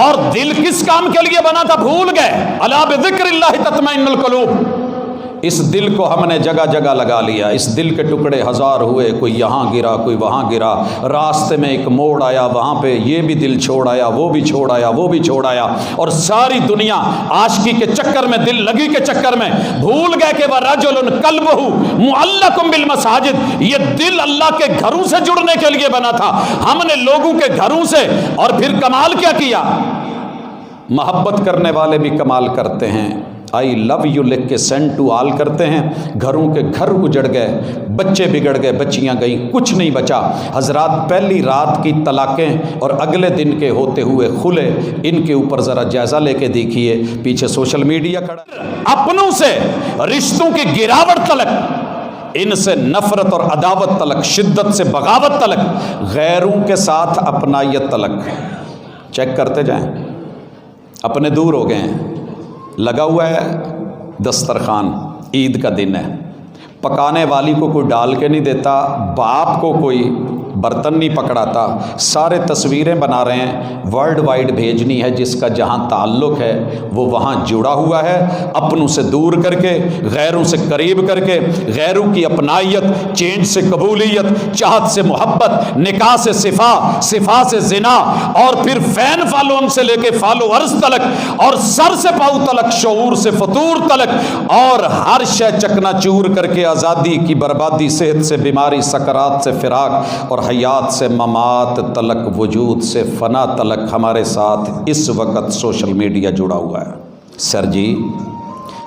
اور دل کس کام کے لیے بنا تھا بھول گئے. الا بذکر اللہ تطمئن القلوب. اس دل کو ہم نے جگہ جگہ لگا لیا. اس دل کے ٹکڑے ہزار ہوئے، کوئی یہاں گرا کوئی وہاں گرا، راستے میں ایک موڑ آیا، وہاں پہ یہ بھی دل چھوڑ آیا، وہ بھی چھوڑ آیا، وہ بھی چھوڑ آیا، اور ساری دنیا عاشقی کے چکر میں، دل لگی کے چکر میں بھول گئے کہ وَرَجُلٌ قَلْبُهُ مُعَلَّقٌ بِالْمَسَاجِدِ. یہ دل اللہ کے گھروں سے جڑنے کے لیے بنا تھا. ہم نے لوگوں کے گھروں سے، اور پھر کمال کیا کیا؟ محبت کرنے والے بھی کمال کرتے ہیں. آئی لو یو لکھ کے سینڈ ٹو آل کرتے ہیں. گھروں کے گھر اجڑ گئے، بچے بگڑ گئے، بچیاں گئیں، کچھ نہیں بچا. حضرات پہلی رات کی طلاقیں اور اگلے دن کے ہوتے ہوئے خلے، ان کے اوپر ذرا جائزہ لے کے دیکھیے. پیچھے سوشل میڈیا کھڑا. اپنوں سے رشتوں کی گراوٹ تلک، ان سے نفرت اور عداوت تلک، شدت سے بغاوت تلک، غیروں کے ساتھ اپنائیت تلک. چیک کرتے جائیں. اپنے دور ہو گئے ہیں. لگا ہوا ہے دسترخوان، عید کا دن ہے، پکانے والی کو کوئی ڈال کے نہیں دیتا، باپ کو کوئی برتن نہیں پکڑاتا. سارے تصویریں بنا رہے ہیں، ورلڈ وائڈ بھیجنی ہے. جس کا جہاں تعلق ہے وہ وہاں جڑا ہوا ہے. اپنوں سے دور کر کے، غیروں سے قریب کر کے، غیروں کی اپنائیت، چینج سے قبولیت، چاہت سے محبت، نکاح سے صفا، صفا سے زنا، اور پھر فین فالون سے لے کے فالوورز تلک، اور سر سے پاؤں تلک، شعور سے فطور تلک، اور ہر شے چکنا چور کر کے آزادی کی بربادی، صحت سے بیماری، سکرات سے فراق، اور حیات سے ممات تلک، وجود سے فنا تلک ہمارے ساتھ اس وقت سوشل میڈیا جڑا ہوا ہے. سر جی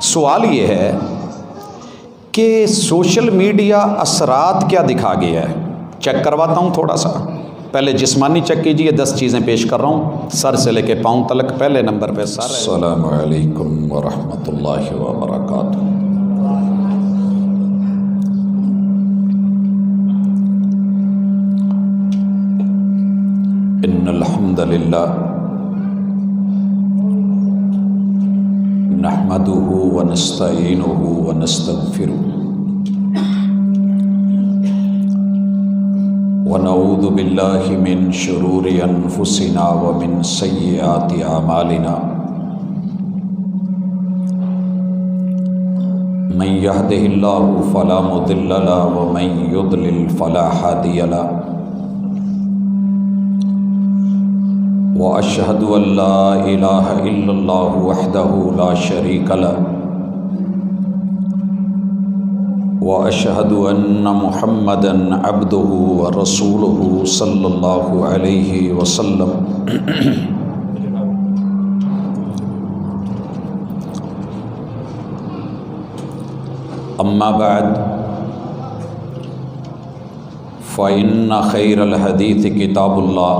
سوال یہ ہے کہ سوشل میڈیا اثرات کیا دکھا گیا ہے؟ چیک کرواتا ہوں تھوڑا سا. پہلے جسمانی چیک کیجئے. 10 چیزیں پیش کر رہا ہوں، سر سے لے کے پاؤں تلک. پہلے نمبر پہ سر. السلام علیکم ورحمۃ اللہ وبرکاتہ. ان الحمد للہ نحمده ونستعینه ونستغفره ونعوذ باللہ من شرور انفسنا ومن سیئات اعمالنا من يهده الله فلا مضل له ومن يضلل فلا هادي له وأشهد أن لا إله إلا الله وحده لا شريك له وأشهد أن محمدا عبده ورسوله صلى الله عليه وسلم. أما بعد فإن خير الحديث كتاب الله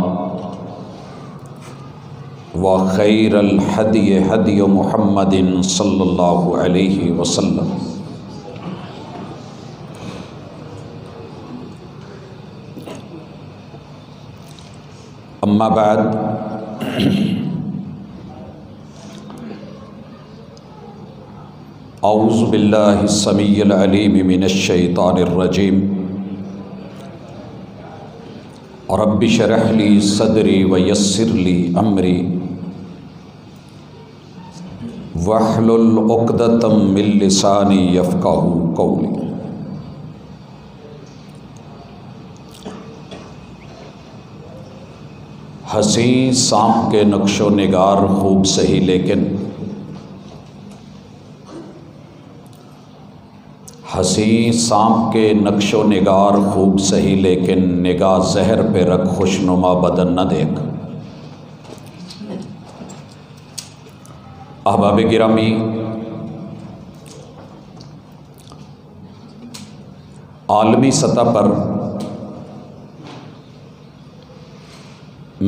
وخير الهدي هدي محمد صلى الله عليه وسلم. أما بعد أعوذ بالله السميع العليم من الشيطان الرجيم. رب اشرح لي صدري ويسر لي أمري واحلل عقدۃ من لسانی یفقہوا قولی. حسین سانپ کے نقش و نگار خوب سہی، لیکن حسین سانپ کے نقش و نگار خوب سہی، لیکن نگاہ زہر پہ رکھ خوشنما بدن نہ دیکھ. احباب گرامی، عالمی سطح پر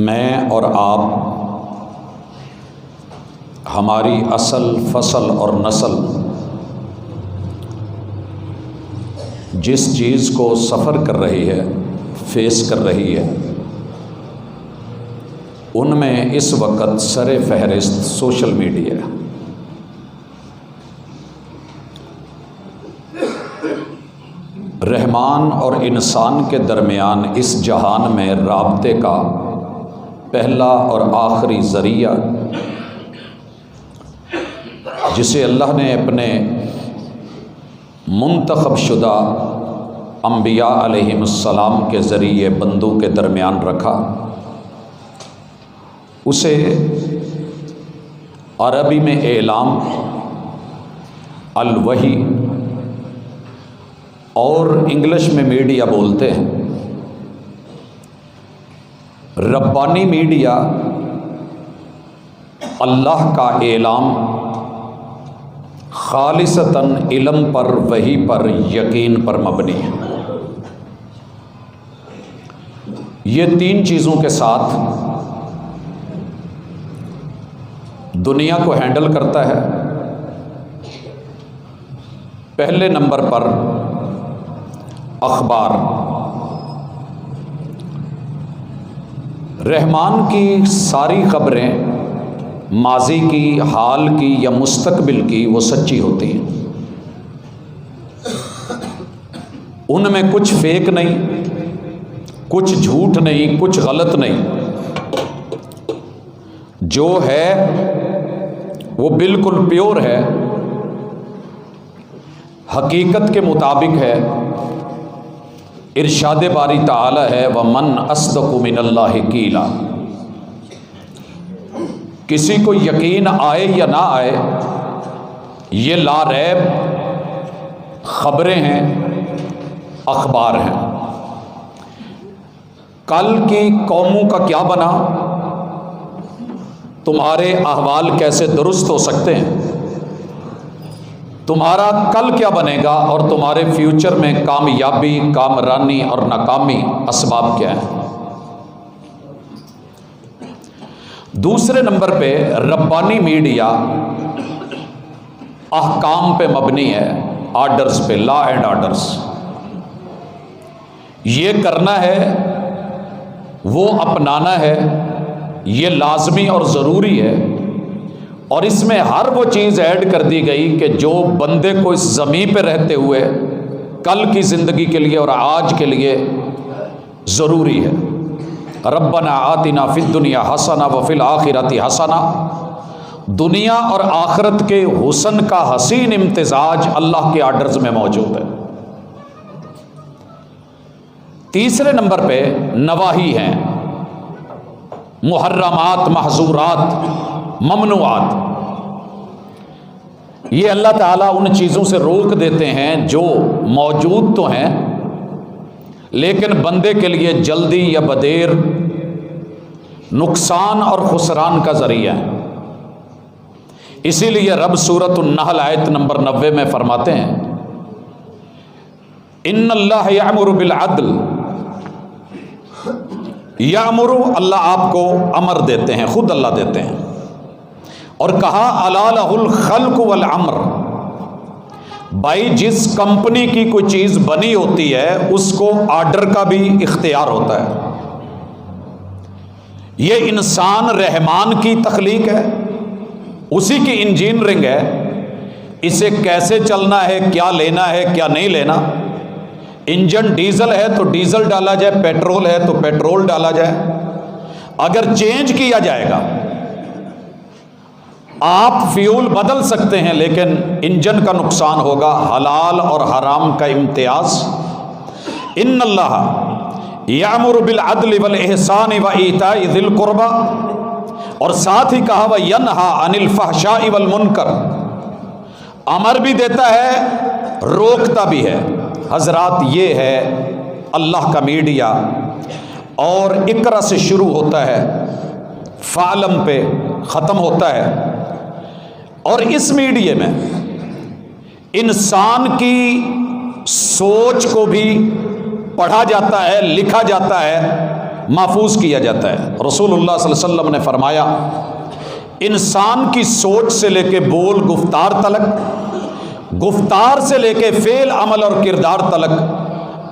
میں اور آپ، ہماری اصل فصل اور نسل جس چیز کو سفر کر رہی ہے، فیس کر رہی ہے، ان میں اس وقت سر فہرست سوشل میڈیا ہے. رحمان اور انسان کے درمیان اس جہان میں رابطے کا پہلا اور آخری ذریعہ جسے اللہ نے اپنے منتخب شدہ انبیاء علیہم السلام کے ذریعے بندوں کے درمیان رکھا، اسے عربی میں اعلام، الوحی اور انگلش میں میڈیا بولتے ہیں۔ ربانی میڈیا اللہ کا اعلام خالصتاً علم پر، وحی پر، یقین پر مبنی ہے۔ یہ تین چیزوں کے ساتھ دنیا کو ہینڈل کرتا ہے۔ پہلے نمبر پر اخبار، رحمان کی ساری خبریں ماضی کی، حال کی یا مستقبل کی وہ سچی ہوتی ہیں، ان میں کچھ فیک نہیں، کچھ جھوٹ نہیں، کچھ غلط نہیں، جو ہے وہ بالکل پیور ہے، حقیقت کے مطابق ہے، ارشاد باری تعالی ہے وَمَنْ أَصْدَقُ مِنَ اللَّهِ قِيلًا۔ کسی کو یقین آئے یا نہ آئے، یہ لا ریب خبریں ہیں، اخبار ہیں۔ کل کی قوموں کا کیا بنا، تمہارے احوال کیسے درست ہو سکتے ہیں، تمہارا کل کیا بنے گا، اور تمہارے فیوچر میں کامیابی، کامرانی اور ناکامی اسباب کیا ہیں۔ دوسرے نمبر پہ ربانی میڈیا احکام پہ مبنی ہے، آرڈرز پہ، لا اینڈ آرڈرز۔ یہ کرنا ہے، وہ اپنانا ہے، یہ لازمی اور ضروری ہے، اور اس میں ہر وہ چیز ایڈ کر دی گئی کہ جو بندے کو اس زمین پہ رہتے ہوئے کل کی زندگی کے لیے اور آج کے لیے ضروری ہے۔ ربنا آتنا فی الدنیا حسنہ وفی الآخرۃ حسنہ، دنیا اور آخرت کے حسن کا حسین امتزاج اللہ کے آرڈرز میں موجود ہے۔ تیسرے نمبر پہ نواہی ہیں، محرمات، محظورات، ممنوعات۔ یہ اللہ تعالیٰ ان چیزوں سے روک دیتے ہیں جو موجود تو ہیں لیکن بندے کے لیے جلدی یا بدیر نقصان اور خسران کا ذریعہ ہے۔ اسی لیے رب سورۃ النحل آیت نمبر 90 میں فرماتے ہیں ان اللہ یأمر بالعدل، یأمر، اللہ آپ کو امر دیتے ہیں، خود اللہ دیتے ہیں، اور کہا الا لہ الخلق والامر، بھائی جس کمپنی کی کوئی چیز بنی ہوتی ہے اس کو آرڈر کا بھی اختیار ہوتا ہے۔ یہ انسان رحمان کی تخلیق ہے، اسی کی انجینئرنگ ہے، اسے کیسے چلنا ہے، کیا لینا ہے، کیا نہیں لینا۔ انجن ڈیزل ہے تو ڈیزل ڈالا جائے، پیٹرول ہے تو پیٹرول ڈالا جائے، اگر چینج کیا جائے گا آپ فیول بدل سکتے ہیں لیکن انجن کا نقصان ہوگا۔ حلال اور حرام کا امتیاز۔ ان اللہ یأمر بالعدل والاحسان وایتاء ذی القربى، اور ساتھ ہی کہا وینہی عن الفحشاء والمنکر، امر بھی دیتا ہے، روکتا بھی ہے۔ حضرات یہ ہے اللہ کا میڈیا، اور اقرا سے شروع ہوتا ہے، فعلم پہ ختم ہوتا ہے، اور اس میڈیا میں انسان کی سوچ کو بھی پڑھا جاتا ہے، لکھا جاتا ہے، محفوظ کیا جاتا ہے۔ رسول اللہ صلی اللہ علیہ وسلم نے فرمایا انسان کی سوچ سے لے کے بول گفتار تلک، گفتار سے لے کے فعل عمل اور کردار تلک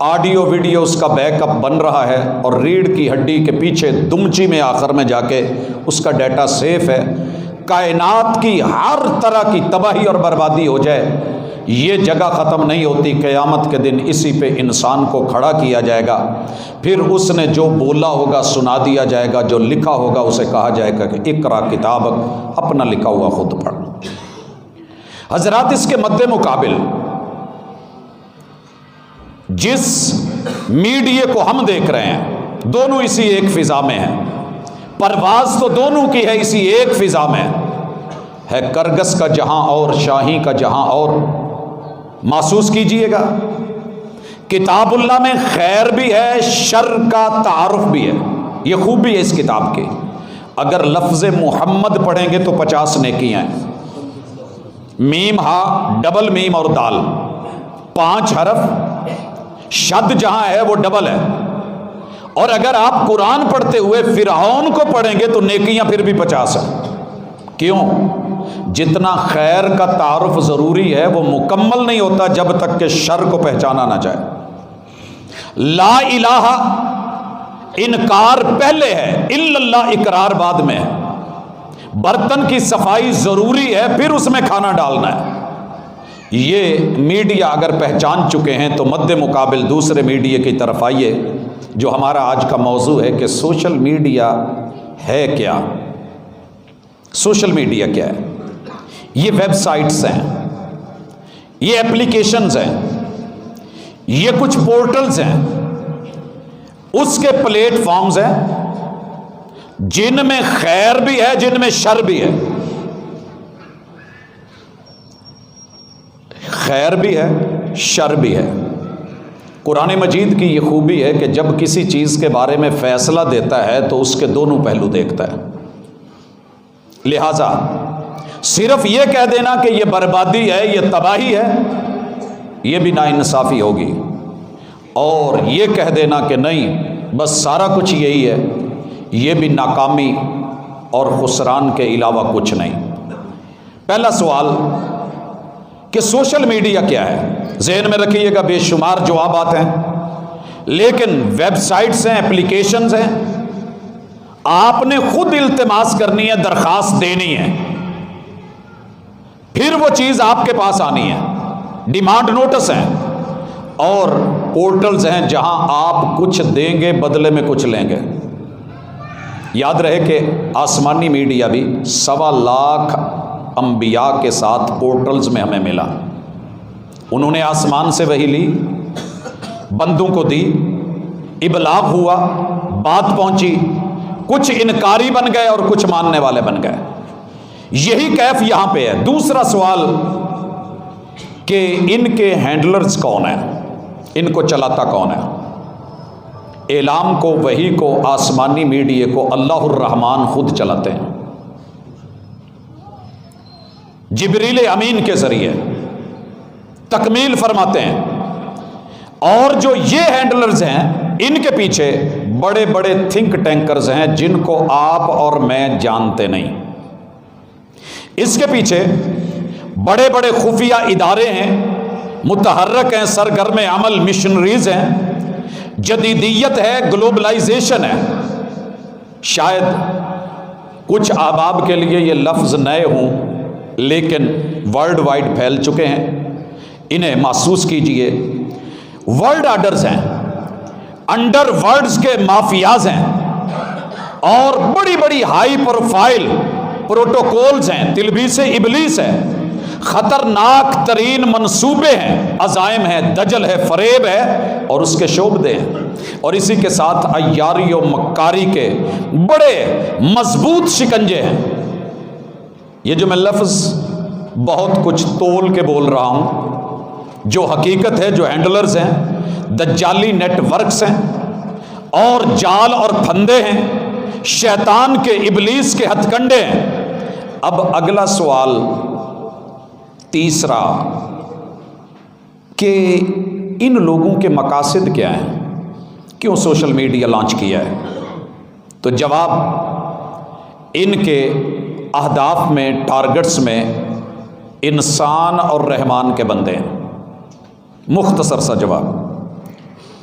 آڈیو ویڈیو اس کا بیک اپ بن رہا ہے، اور ریڑھ کی ہڈی کے پیچھے دمچی میں آخر میں جا کے اس کا ڈیٹا سیف ہے۔ کائنات کی ہر طرح کی تباہی اور بربادی ہو جائے، یہ جگہ ختم نہیں ہوتی، قیامت کے دن اسی پہ انسان کو کھڑا کیا جائے گا، پھر اس نے جو بولا ہوگا سنا دیا جائے گا، جو لکھا ہوگا اسے کہا جائے گا کہ اقرا کتابک، اپنا لکھا ہوا خود پڑھ۔ حضرات، اس کے مد مقابل جس میڈیا کو ہم دیکھ رہے ہیں، دونوں اسی ایک فضا میں ہیں، پرواز تو دونوں کی ہے اسی ایک فضا میں ہے، کرگس کا جہاں اور شاہی کا جہاں اور۔ محسوس کیجئے گا، کتاب اللہ میں خیر بھی ہے، شر کا تعارف بھی ہے۔ یہ خوبی ہے اس کتاب کی، اگر لفظ محمد پڑھیں گے تو 50 نیکیاں ہیں، میم ہا ڈبل میم اور دال 5 حرف، شد جہاں ہے وہ ڈبل ہے۔ اور اگر آپ قرآن پڑھتے ہوئے فرعون کو پڑھیں گے تو نیکیاں پھر بھی 50 ہیں۔ کیوں؟ جتنا خیر کا تعارف ضروری ہے وہ مکمل نہیں ہوتا جب تک کہ شر کو پہچانا نہ جائے۔ لا الہ انکار پہلے ہے، الا اللہ اقرار بعد میں ہے۔ برتن کی صفائی ضروری ہے، پھر اس میں کھانا ڈالنا ہے۔ یہ میڈیا اگر پہچان چکے ہیں تو مد مقابل دوسرے میڈیا کی طرف آئیے، جو ہمارا آج کا موضوع ہے کہ سوشل میڈیا ہے کیا؟ سوشل میڈیا کیا ہے؟ یہ ویب سائٹس ہیں، یہ اپلیکیشنز ہیں، یہ کچھ پورٹلز ہیں، اس کے پلیٹ فارمز ہیں جن میں خیر بھی ہے، جن میں شر بھی ہے۔ خیر بھی ہے، شر بھی ہے۔ قرآن مجید کی یہ خوبی ہے کہ جب کسی چیز کے بارے میں فیصلہ دیتا ہے تو اس کے دونوں پہلو دیکھتا ہے۔ لہذا صرف یہ کہہ دینا کہ یہ بربادی ہے، یہ تباہی ہے، یہ بھی ناانصافی ہوگی، اور یہ کہہ دینا کہ نہیں بس سارا کچھ یہی ہے، یہ بھی ناکامی اور خسران کے علاوہ کچھ نہیں۔ پہلا سوال کہ سوشل میڈیا کیا ہے؟ ذہن میں رکھیے گا، بے شمار جوابات ہیں، لیکن ویب سائٹس ہیں، اپلیکیشنز ہیں، آپ نے خود التماس کرنی ہے، درخواست دینی ہے، پھر وہ چیز آپ کے پاس آنی ہے۔ ڈیمانڈ نوٹس ہیں اور پورٹلز ہیں جہاں آپ کچھ دیں گے بدلے میں کچھ لیں گے۔ یاد رہے کہ آسمانی میڈیا بھی 1.25 لاکھ انبیاء کے ساتھ پورٹلز میں ہمیں ملا۔ انہوں نے آسمان سے وحی لی، بندوں کو دی، ابلاغ ہوا، بات پہنچی، کچھ انکاری بن گئے اور کچھ ماننے والے بن گئے۔ یہی کیف یہاں پہ ہے۔ دوسرا سوال کہ ان کے ہینڈلرز کون ہیں، ان کو چلاتا کون ہے؟ اعلام کو، وحی کو، آسمانی میڈیا کو اللہ الرحمن خود چلاتے ہیں، جبریل امین کے ذریعے تکمیل فرماتے ہیں۔ اور جو یہ ہینڈلرز ہیں ان کے پیچھے بڑے بڑے تھنک ٹینکرز ہیں جن کو آپ اور میں جانتے نہیں۔ اس کے پیچھے بڑے بڑے خفیہ ادارے ہیں، متحرک ہیں، سرگرم عمل مشنریز ہیں، جدیدیت ہے، گلوبلائزیشن ہے۔ شاید کچھ احباب کے لیے یہ لفظ نئے ہوں لیکن ورلڈ وائڈ پھیل چکے ہیں، انہیں محسوس کیجئے۔ ورلڈ آرڈرز ہیں، انڈر ورلڈز کے مافیاز ہیں، اور بڑی بڑی ہائی پروفائل پروٹوکولز ہیں، تلبیس ابلیس ہے، خطرناک ترین منصوبے ہیں، عزائم ہیں، دجل ہے، فریب ہے اور اس کے شعبدے ہیں، اور اسی کے ساتھ عیاری و مکاری کے بڑے مضبوط شکنجے ہیں۔ یہ جو میں لفظ بہت کچھ تول کے بول رہا ہوں، جو حقیقت ہے، جو ہینڈلرز ہیں، دجالی نیٹ ورکس ہیں اور جال اور پھندے ہیں، شیطان کے، ابلیس کے ہتھ کنڈے ہیں۔ اب اگلا سوال تیسرا کہ ان لوگوں کے مقاصد کیا ہیں، کیوں سوشل میڈیا لانچ کیا ہے؟ تو جواب ان کے اہداف میں، ٹارگٹس میں انسان اور رحمان کے بندے ہیں۔ مختصر سا جواب،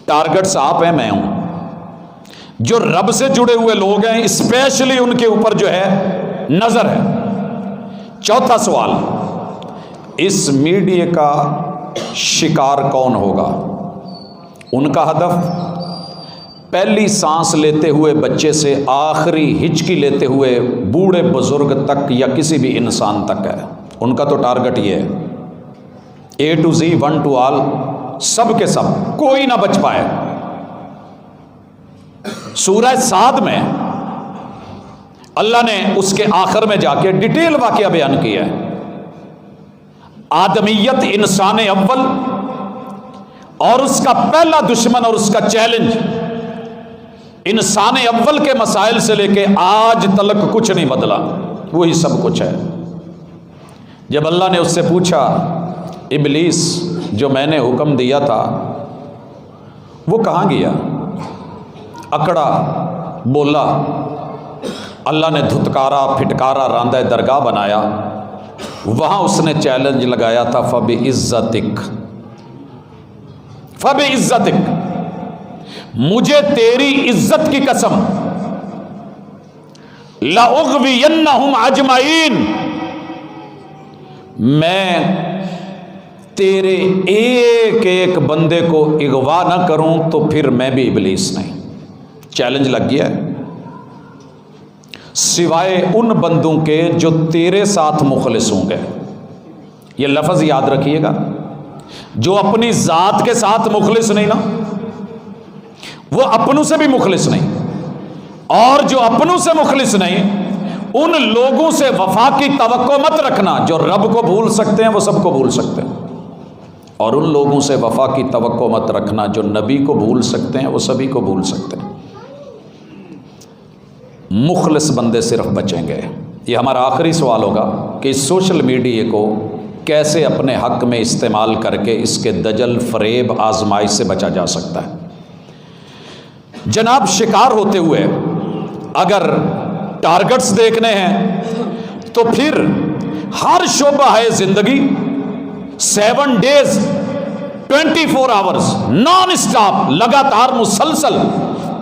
ٹارگٹس آپ ہیں، میں ہوں، جو رب سے جڑے ہوئے لوگ ہیں، اسپیشلی ان کے اوپر جو ہے نظر ہے۔ چوتھا سوال، اس میڈیا کا شکار کون ہوگا؟ ان کا ہدف پہلی سانس لیتے ہوئے بچے سے آخری ہچکی لیتے ہوئے بوڑھے بزرگ تک یا کسی بھی انسان تک ہے۔ ان کا تو ٹارگٹ یہ ہے، A to Z, one to all, سب کے سب، کوئی نہ بچ پائے۔ سورہ صاد میں اللہ نے اس کے آخر میں جا کے ڈیٹیل واقعہ بیان کیا ہے۔ آدمیت، انسان اول، اور اس کا پہلا دشمن اور اس کا چیلنج انسان اول کے مسائل سے لے کے آج تلک کچھ نہیں بدلا، وہی سب کچھ ہے۔ جب اللہ نے اس سے پوچھا، ابلیس جو میں نے حکم دیا تھا وہ کہاں گیا؟ اکڑا، بولا، اللہ نے دھتکارا، پھٹکارا، راندہ درگاہ بنایا۔ وہاں اس نے چیلنج لگایا تھا، فَبِعِزَّتِكَ، فَبِعِزَّتِكَ، مجھے تیری عزت کی قسم، لَأُغْوِيَنَّهُمْ أَجْمَعِينَ، میں تیرے ایک ایک بندے کو اغوا نہ کروں تو پھر میں بھی ابلیس نہیں۔ چیلنج لگ گیا ہے، سوائے ان بندوں کے جو تیرے ساتھ مخلص ہوں گے۔ یہ لفظ یاد رکھیے گا، جو اپنی ذات کے ساتھ مخلص نہیں نا، وہ اپنوں سے بھی مخلص نہیں، اور جو اپنوں سے مخلص نہیں، ان لوگوں سے وفا کی توقع مت رکھنا۔ جو رب کو بھول سکتے ہیں وہ سب کو بھول سکتے ہیں، اور ان لوگوں سے وفا کی توقع مت رکھنا جو نبی کو بھول سکتے ہیں وہ سبھی کو بھول سکتے ہیں۔ مخلص بندے صرف بچیں گے۔ یہ ہمارا آخری سوال ہوگا کہ اس سوشل میڈیا کو کیسے اپنے حق میں استعمال کر کے اس کے دجل، فریب، آزمائش سے بچا جا سکتا ہے۔ جناب، شکار ہوتے ہوئے اگر ٹارگٹس دیکھنے ہیں تو پھر ہر شعبہ ہے زندگی 7 days 24 hours نان اسٹاپ، لگاتار، مسلسل،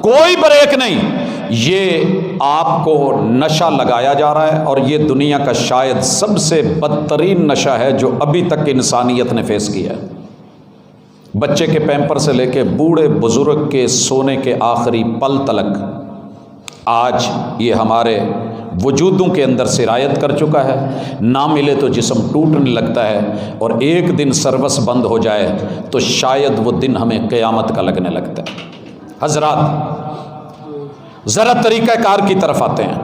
کوئی بریک نہیں۔ یہ آپ کو نشہ لگایا جا رہا ہے، اور یہ دنیا کا شاید سب سے بدترین نشہ ہے جو ابھی تک انسانیت نے فیس کیا ہے۔ بچے کے پیمپر سے لے کے بوڑھے بزرگ کے سونے کے آخری پل تلک آج یہ ہمارے وجودوں کے اندر سرایت کر چکا ہے۔ نہ ملے تو جسم ٹوٹنے لگتا ہے، اور ایک دن سروس بند ہو جائے تو شاید وہ دن ہمیں قیامت کا لگنے لگتا ہے۔ حضرات، ذرا طریقہ کار کی طرف آتے ہیں۔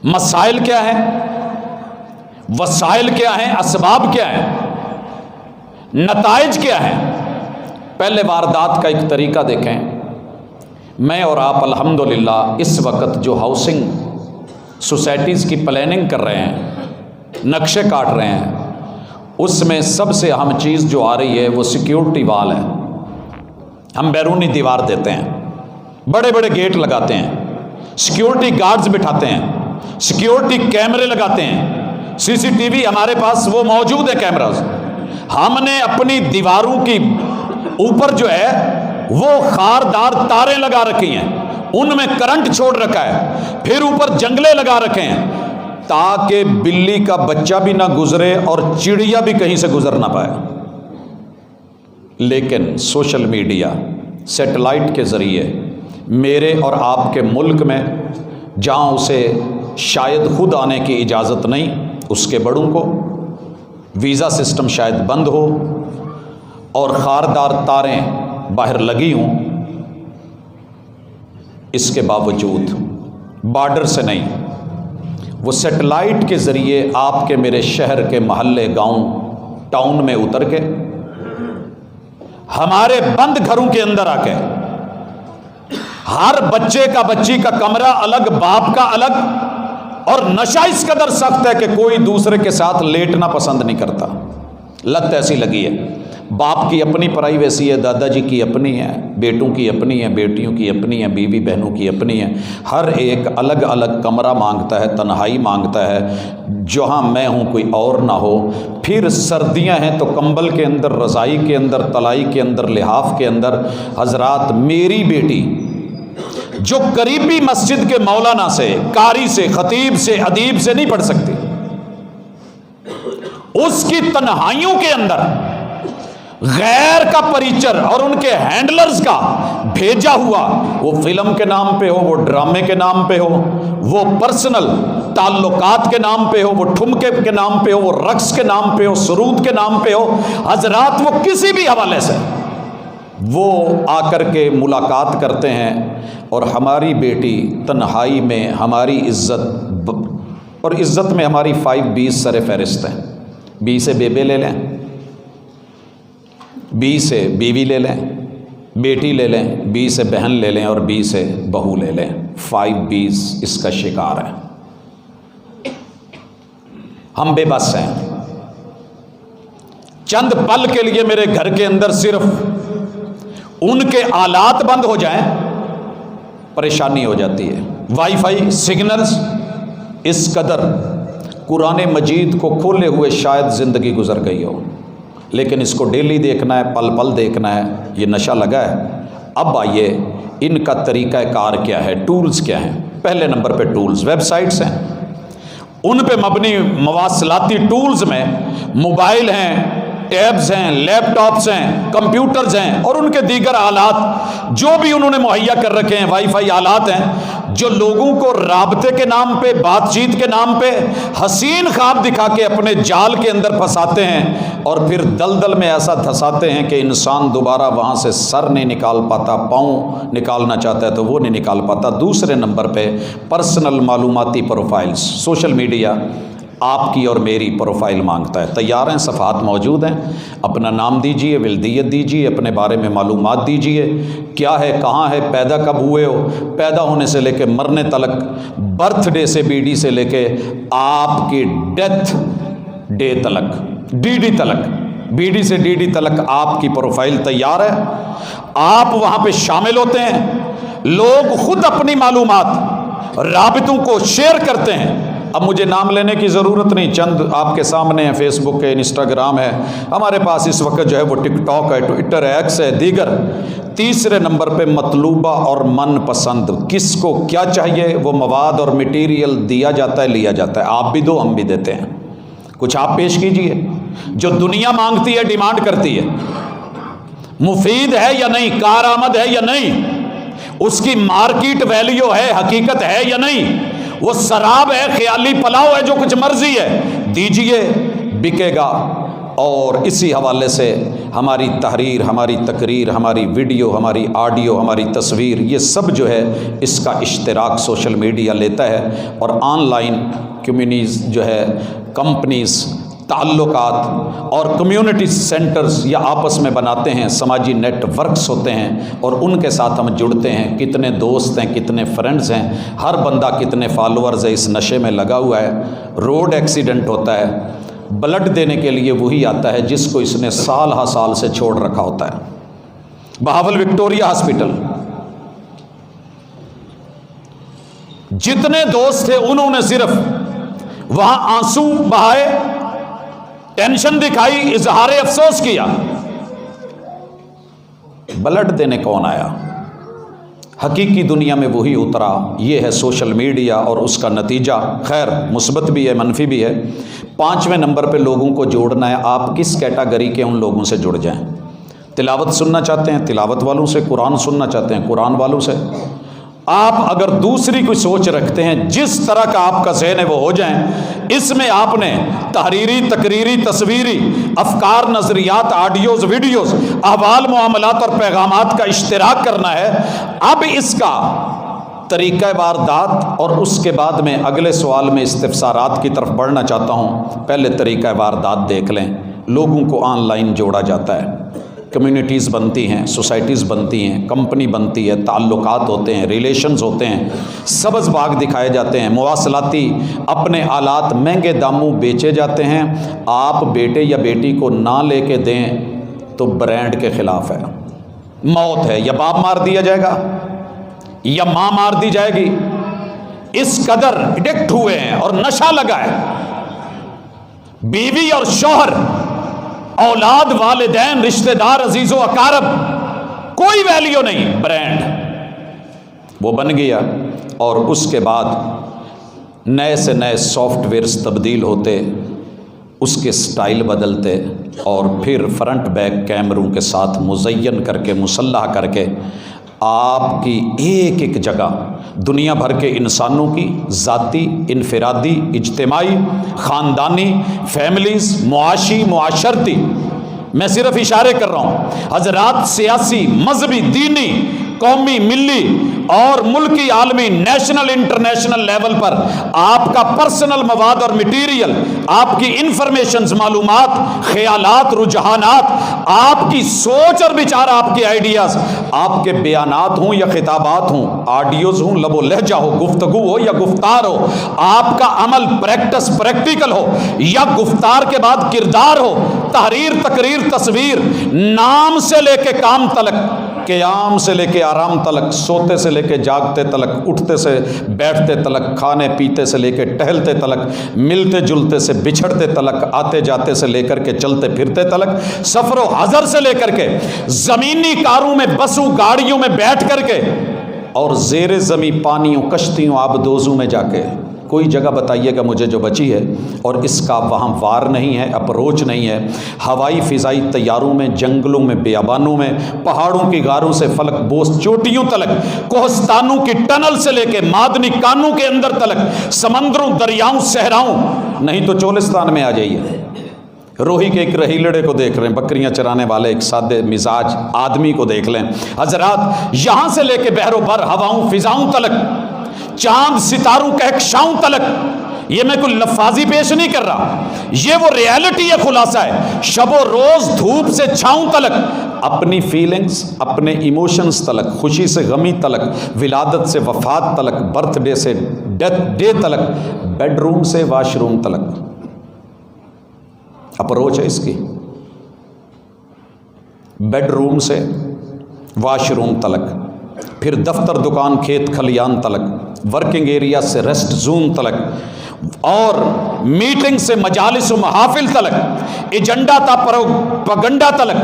مسائل کیا ہیں، وسائل کیا ہیں، اسباب کیا ہیں، نتائج کیا ہیں؟ پہلے واردات کا ایک طریقہ دیکھیں۔ میں اور آپ الحمدللہ اس وقت جو ہاؤسنگ سوسائٹیز کی پلاننگ کر رہے ہیں، نقشے کاٹ رہے ہیں، اس میں سب سے اہم چیز جو آ رہی ہے وہ سیکیورٹی وال ہے۔ ہم بیرونی دیوار دیتے ہیں، بڑے بڑے گیٹ لگاتے ہیں، سیکیورٹی گارڈز بٹھاتے ہیں، سیکیورٹی کیمرے لگاتے ہیں، سی سی ٹی وی ہمارے پاس وہ موجود ہے، کیمراز۔ ہم نے اپنی دیواروں کی اوپر جو ہے وہ خاردار تاریں لگا رکھی ہیں، ان میں کرنٹ چھوڑ رکھا ہے، پھر اوپر جنگلے لگا رکھے ہیں تاکہ بلی کا بچہ بھی نہ گزرے اور چڑیا بھی کہیں سے گزر نہ پائے۔ لیکن سوشل میڈیا، سیٹلائٹ کے ذریعے میرے اور آپ کے ملک میں جہاں اسے شاید خود آنے کی اجازت نہیں، اس کے بڑوں کو ویزا سسٹم شاید بند ہو اور خاردار تاریں باہر لگی ہوں، اس کے باوجود بارڈر سے نہیں، وہ سیٹلائٹ کے ذریعے آپ کے میرے شہر کے محلے، گاؤں، ٹاؤن میں اتر کے ہمارے بند گھروں کے اندر آ کے ہر بچے کا، بچی کا کمرہ الگ، باپ کا الگ، اور نشہ اس قدر سخت ہے کہ کوئی دوسرے کے ساتھ لیٹنا پسند نہیں کرتا۔ لت ایسی لگی ہے، باپ کی اپنی پرائیویسی ہے، دادا جی کی اپنی ہے، بیٹوں کی اپنی ہے، بیٹیوں کی اپنی ہے، بیوی بہنوں کی اپنی ہے، ہر ایک الگ الگ کمرہ مانگتا ہے، تنہائی مانگتا ہے، جہاں میں ہوں کوئی اور نہ ہو۔ پھر سردیاں ہیں تو کمبل کے اندر، رضائی کے اندر، تلائی کے اندر، لحاف کے اندر۔ حضرات، میری بیٹی جو قریبی مسجد کے مولانا سے، قاری سے، خطیب سے، ادیب سے نہیں پڑھ سکتی، اس کی تنہائیوں کے اندر غیر کا پریچر اور ان کے ہینڈلرز کا بھیجا ہوا، وہ فلم کے نام پہ ہو، وہ ڈرامے کے نام پہ ہو، وہ پرسنل تعلقات کے نام پہ ہو، وہ ٹھمکے کے نام پہ ہو، وہ رقص کے نام پہ ہو، سرود کے نام پہ ہو، حضرات وہ کسی بھی حوالے سے وہ آ کر کے ملاقات کرتے ہیں، اور ہماری بیٹی تنہائی میں ہماری عزت، اور عزت میں ہماری 5 B's سر فہرست ہیں۔ بی سے بیبے لے لیں، بی سے بیوی لے لیں، بیٹی لے لیں، بی سے بہن لے لیں، اور بی سے بہو لے لیں۔ 5 B's اس کا شکار ہے۔ ہم بے بس ہیں۔ چند پل کے لیے میرے گھر کے اندر صرف ان کے آلات بند ہو جائیں، پریشانی ہو جاتی ہے۔ وائی فائی سگنلز اس قدر قرآن مجید کو کھولے ہوئے شاید زندگی گزر گئی ہو، لیکن اس کو ڈیلی دیکھنا ہے، پل پل دیکھنا ہے، یہ نشہ لگا ہے۔ اب آئیے ان کا طریقہ کار کیا ہے، ٹولز کیا ہیں۔ پہلے نمبر پہ ٹولز، ویب سائٹس ہیں، ان پہ مبنی مواصلاتی ٹولز میں موبائل ہیں، ٹیبز ہیں، لیپ ٹاپس ہیں، کمپیوٹرز ہیں، اور ان کے دیگر آلات جو بھی انہوں نے مہیا کر رکھے ہیں، وائی فائی آلات ہیں، جو لوگوں کو رابطے کے نام پہ، بات چیت کے نام پہ حسین خواب دکھا کے اپنے جال کے اندر پھنساتے ہیں، اور پھر دلدل میں ایسا دھساتے ہیں کہ انسان دوبارہ وہاں سے سر نہیں نکال پاتا، پاؤں نکالنا چاہتا ہے تو وہ نہیں نکال پاتا۔ دوسرے نمبر پہ پرسنل معلوماتی پروفائلز، سوشل میڈیا آپ کی اور میری پروفائل مانگتا ہے۔ تیار ہیں؟ صفحات موجود ہیں، اپنا نام دیجئے، ولدیت دیجئے، اپنے بارے میں معلومات دیجئے، کیا ہے، کہاں ہے، پیدا کب ہوئے ہو، پیدا ہونے سے لے کے مرنے تلک، برتھ ڈے سے بی ڈی سے لے کے آپ کی ڈیتھ ڈے تلک، ڈی ڈی تلک، بی ڈی سے ڈی ڈی تلک آپ کی پروفائل تیار ہے۔ آپ وہاں پہ شامل ہوتے ہیں، لوگ خود اپنی معلومات رابطوں کو شیئر کرتے ہیں۔ اب مجھے نام لینے کی ضرورت نہیں، چند آپ کے سامنے ہیں، فیس بک ہے، انسٹاگرام ہے، ہمارے پاس اس وقت جو ہے وہ ٹک ٹاک ہے، ٹوئٹر ہے، ایکس ہے، دیگر۔ تیسرے نمبر پہ مطلوبہ اور من پسند، کس کو کیا چاہیے وہ مواد اور میٹیریل دیا جاتا ہے، لیا جاتا ہے۔ آپ بھی دو، ہم بھی دیتے ہیں، کچھ آپ پیش کیجئے جو دنیا مانگتی ہے، ڈیمانڈ کرتی ہے، مفید ہے یا نہیں، کارآمد ہے یا نہیں، اس کی مارکیٹ ویلیو ہے، حقیقت ہے یا نہیں، وہ سراب ہے، خیالی پلاؤ ہے، جو کچھ مرضی ہے، دیجئے، بکے گا۔ اور اسی حوالے سے ہماری تحریر، ہماری تقریر، ہماری ویڈیو، ہماری آڈیو، ہماری تصویر، یہ سب جو ہے اس کا اشتراک سوشل میڈیا لیتا ہے، اور آن لائن کمیونٹیز جو ہے، کمپنیز تعلقات اور کمیونٹی سینٹرز یا آپس میں بناتے ہیں، سماجی نیٹ ورکس ہوتے ہیں، اور ان کے ساتھ ہم جڑتے ہیں۔ کتنے دوست ہیں، کتنے فرینڈز ہیں، ہر بندہ کتنے فالوورز ہے، اس نشے میں لگا ہوا ہے۔ روڈ ایکسیڈنٹ ہوتا ہے، بلڈ دینے کے لیے وہی آتا ہے جس کو اس نے سال ہا سال سے چھوڑ رکھا ہوتا ہے۔ بہاول وکٹوریہ ہاسپٹل، جتنے دوست تھے انہوں نے صرف وہاں آنسو بہائے، ٹینشن دکھائی، اظہار افسوس کیا، بلڈ دینے کون آیا؟ حقیقی دنیا میں وہی اترا۔ یہ ہے سوشل میڈیا اور اس کا نتیجہ، خیر مثبت بھی ہے، منفی بھی ہے۔ 5ویں نمبر پہ لوگوں کو جوڑنا ہے۔ آپ کس کیٹاگری کے ان لوگوں سے جڑ جائیں؟ تلاوت سننا چاہتے ہیں، تلاوت والوں سے، قرآن سننا چاہتے ہیں، قرآن والوں سے۔ آپ اگر دوسری کوئی سوچ رکھتے ہیں، جس طرح کا آپ کا ذہن ہے وہ ہو جائیں۔ اس میں آپ نے تحریری، تقریری، تصویری افکار، نظریات، آڈیوز، ویڈیوز، احوال، معاملات اور پیغامات کا اشتراک کرنا ہے۔ اب اس کا طریقہ واردات، اور اس کے بعد میں اگلے سوال میں استفسارات کی طرف بڑھنا چاہتا ہوں۔ پہلے طریقہ واردات دیکھ لیں۔ لوگوں کو آن لائن جوڑا جاتا ہے، کمیونٹیز بنتی ہیں، سوسائٹیز بنتی ہیں، کمپنی بنتی ہے، تعلقات ہوتے ہیں، ریلیشنز ہوتے ہیں، سبز باغ دکھائے جاتے ہیں، مواصلاتی اپنے آلات مہنگے داموں بیچے جاتے ہیں۔ آپ بیٹے یا بیٹی کو نہ لے کے دیں تو برانڈ کے خلاف ہے، موت ہے، یا باپ مار دیا جائے گا یا ماں مار دی جائے گی۔ اس قدر ایڈکٹ ہوئے ہیں اور نشہ لگا ہے۔ بیوی اور شوہر، اولاد، والدین، رشتہ دار، عزیز و اقارب، کوئی ویلیو نہیں، برانڈ وہ بن گیا۔ اور اس کے بعد نئے سے نئے سافٹ ویئرز تبدیل ہوتے، اس کے سٹائل بدلتے اور پھر فرنٹ بیک کیمروں کے ساتھ مزین کر کے مسلح کر کے آپ کی ایک ایک جگہ دنیا بھر کے انسانوں کی ذاتی، انفرادی، اجتماعی، خاندانی، فیملیز، معاشی، معاشرتی، میں صرف اشارے کر رہا ہوں حضرات، سیاسی، مذہبی، دینی، قومی، ملی اور ملکی، عالمی، نیشنل، انٹرنیشنل لیول پر آپ کا پرسنل مواد اور میٹیریل، آپ کی انفارمیشنز، معلومات، خیالات، رجحانات، آپ کی سوچ اور بچار، آپ کے آئیڈیاز، آپ کے بیانات ہوں یا خطابات ہوں، آڈیوز ہوں، لب و لہجہ ہو، گفتگو ہو یا گفتار ہو، آپ کا عمل پریکٹس پریکٹیکل ہو یا گفتار کے بعد کردار ہو، تحریر، تقریر، تصویر، نام سے لے کے کام تلک، قیام سے لے کے آرام تلک، سوتے سے لے کے جاگتے تلک، اٹھتے سے بیٹھتے تلک، کھانے پیتے سے لے کے ٹہلتے تلک، ملتے جلتے سے بچھڑتے تلک، آتے جاتے سے لے کر کے چلتے پھرتے تلک، سفر و حضر سے لے کر کے زمینی کاروں میں، بسوں، گاڑیوں میں بیٹھ کر کے اور زیر زمین پانیوں، کشتیوں، آبدوزوں میں جا کے کوئی جگہ بتائیے گا مجھے جو بچی ہے اور اس کا وہاں وار نہیں ہے، اپروچ نہیں ہے، ہوائی فضائی طیاروں میں، جنگلوں میں، بیابانوں میں، پہاڑوں کی غاروں سے فلک بوس چوٹیوں تلک، کوہستانوں کی ٹنل سے لے کے معدنی کانوں کے اندر تلک، سمندروں، دریاؤں، صحراؤں، نہیں تو چولستان میں آ جائیے، روہی کے ایک رہیلڑے کو دیکھ رہے ہیں، بکریاں چرانے والے ایک سادے مزاج آدمی کو دیکھ لیں حضرات، یہاں سے لے کے بحر و بر، ہواؤں، فضاؤں تلک، چاند ستاروں کہکشاؤں تلک، یہ میں کوئی لفاظی پیش نہیں کر رہا، یہ وہ ریالٹی ہے، خلاصہ ہے، شب و روز، دھوپ سے چھاؤں تلک، اپنی فیلنگز، اپنے ایموشنز تلک، خوشی سے غمی تلک، ولادت سے وفات تلک، برتھ ڈے سے ڈیتھ ڈے تلک، بیڈ روم سے واش روم تلک، اپروچ ہے اس کی، بیڈ روم سے واش روم تلک، پھر دفتر، دکان، کھیت کھلیان تلک، ورکنگ ایریا سے ریسٹ زون تلک، اور میٹنگ سے مجالس و محافل تلک، ایجنڈا تا پروپیگنڈا تلک،